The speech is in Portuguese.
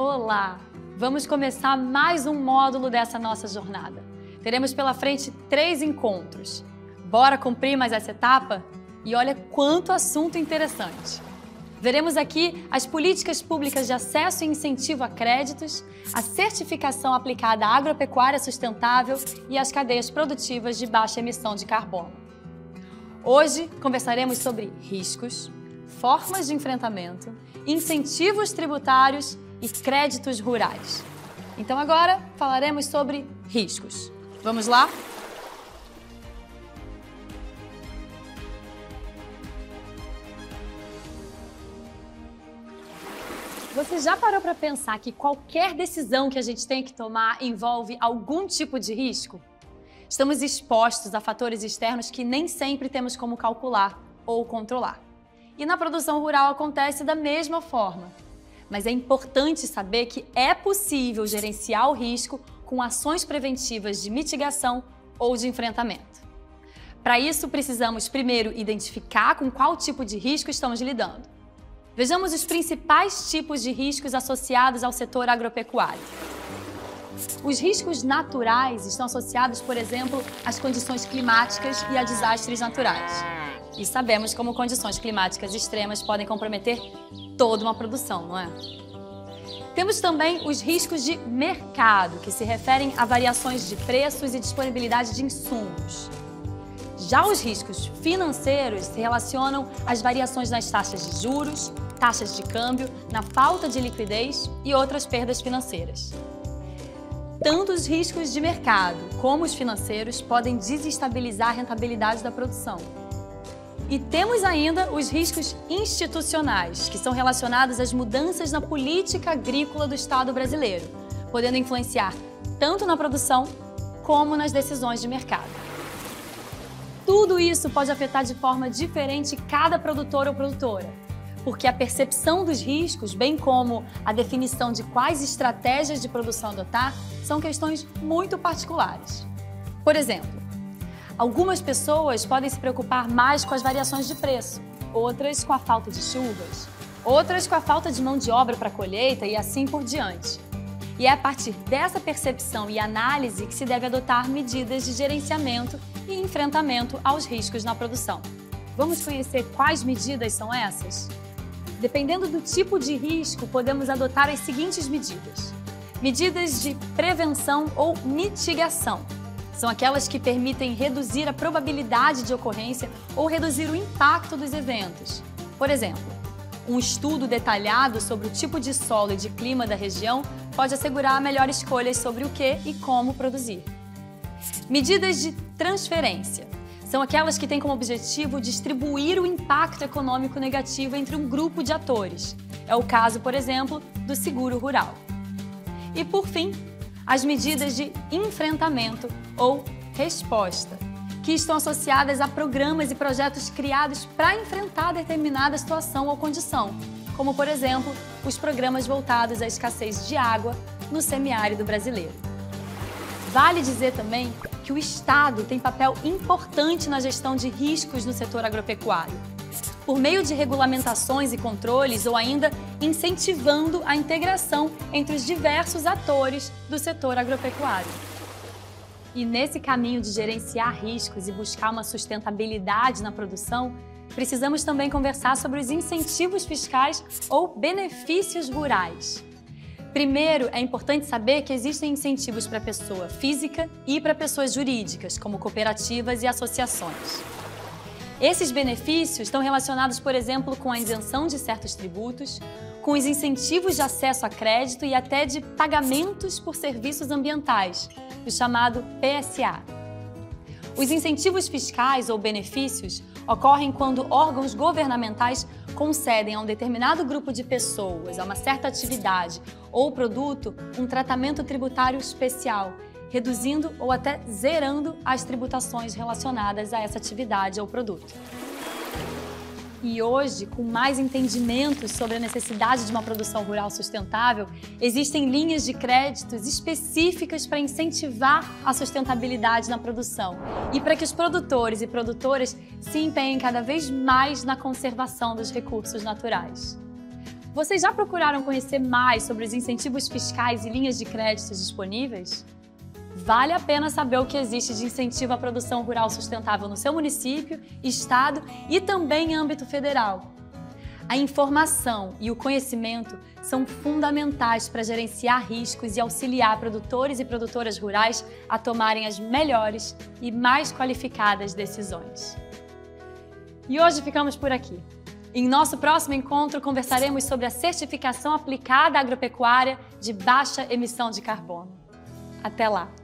Olá! Vamos começar mais um módulo dessa nossa jornada. Teremos pela frente 3 encontros. Bora cumprir mais essa etapa? E olha quanto assunto interessante! Veremos aqui as políticas públicas de acesso e incentivo a créditos, a certificação aplicada à agropecuária sustentável e as cadeias produtivas de baixa emissão de carbono. Hoje conversaremos sobre riscos, formas de enfrentamento, incentivos tributários e créditos rurais. Então agora falaremos sobre riscos. Vamos lá? Você já parou para pensar que qualquer decisão que a gente tem que tomar envolve algum tipo de risco? Estamos expostos a fatores externos que nem sempre temos como calcular ou controlar. E na produção rural acontece da mesma forma. Mas é importante saber que é possível gerenciar o risco com ações preventivas de mitigação ou de enfrentamento. Para isso, precisamos primeiro identificar com qual tipo de risco estamos lidando. Vejamos os principais tipos de riscos associados ao setor agropecuário. Os riscos naturais estão associados, por exemplo, às condições climáticas e a desastres naturais. E sabemos como condições climáticas extremas podem comprometer toda uma produção, não é? Temos também os riscos de mercado, que se referem a variações de preços e disponibilidade de insumos. Já os riscos financeiros se relacionam às variações nas taxas de juros, taxas de câmbio, na falta de liquidez e outras perdas financeiras. Tanto os riscos de mercado como os financeiros podem desestabilizar a rentabilidade da produção. E temos ainda os riscos institucionais, que são relacionados às mudanças na política agrícola do Estado brasileiro, podendo influenciar tanto na produção como nas decisões de mercado. Tudo isso pode afetar de forma diferente cada produtor ou produtora, porque a percepção dos riscos, bem como a definição de quais estratégias de produção adotar, são questões muito particulares. Por exemplo, algumas pessoas podem se preocupar mais com as variações de preço, outras com a falta de chuvas, outras com a falta de mão de obra para a colheita e assim por diante. E é a partir dessa percepção e análise que se deve adotar medidas de gerenciamento e enfrentamento aos riscos na produção. Vamos conhecer quais medidas são essas? Dependendo do tipo de risco, podemos adotar as seguintes medidas. Medidas de prevenção ou mitigação. São aquelas que permitem reduzir a probabilidade de ocorrência ou reduzir o impacto dos eventos. Por exemplo, um estudo detalhado sobre o tipo de solo e de clima da região pode assegurar melhores escolhas sobre o que e como produzir. Medidas de transferência. São aquelas que têm como objetivo distribuir o impacto econômico negativo entre um grupo de atores. É o caso, por exemplo, do seguro rural. E, por fim, as medidas de enfrentamento ou resposta, que estão associadas a programas e projetos criados para enfrentar determinada situação ou condição, como, por exemplo, os programas voltados à escassez de água no semiárido brasileiro. Vale dizer também que o Estado tem papel importante na gestão de riscos no setor agropecuário, por meio de regulamentações e controles ou ainda incentivando a integração entre os diversos atores do setor agropecuário. E nesse caminho de gerenciar riscos e buscar uma sustentabilidade na produção, precisamos também conversar sobre os incentivos fiscais ou benefícios rurais. Primeiro, é importante saber que existem incentivos para a pessoa física e para pessoas jurídicas, como cooperativas e associações. Esses benefícios estão relacionados, por exemplo, com a isenção de certos tributos, com os incentivos de acesso a crédito e até de pagamentos por serviços ambientais, o chamado PSA. Os incentivos fiscais ou benefícios ocorrem quando órgãos governamentais concedem a um determinado grupo de pessoas, a uma certa atividade ou produto, um tratamento tributário especial, reduzindo ou até zerando as tributações relacionadas a essa atividade ou produto. E hoje, com mais entendimentos sobre a necessidade de uma produção rural sustentável, existem linhas de créditos específicas para incentivar a sustentabilidade na produção e para que os produtores e produtoras se empenhem cada vez mais na conservação dos recursos naturais. Vocês já procuraram conhecer mais sobre os incentivos fiscais e linhas de crédito disponíveis? Vale a pena saber o que existe de incentivo à produção rural sustentável no seu município, estado e também em âmbito federal. A informação e o conhecimento são fundamentais para gerenciar riscos e auxiliar produtores e produtoras rurais a tomarem as melhores e mais qualificadas decisões. E hoje ficamos por aqui. Em nosso próximo encontro, conversaremos sobre a certificação aplicada à agropecuária de baixa emissão de carbono. Até lá!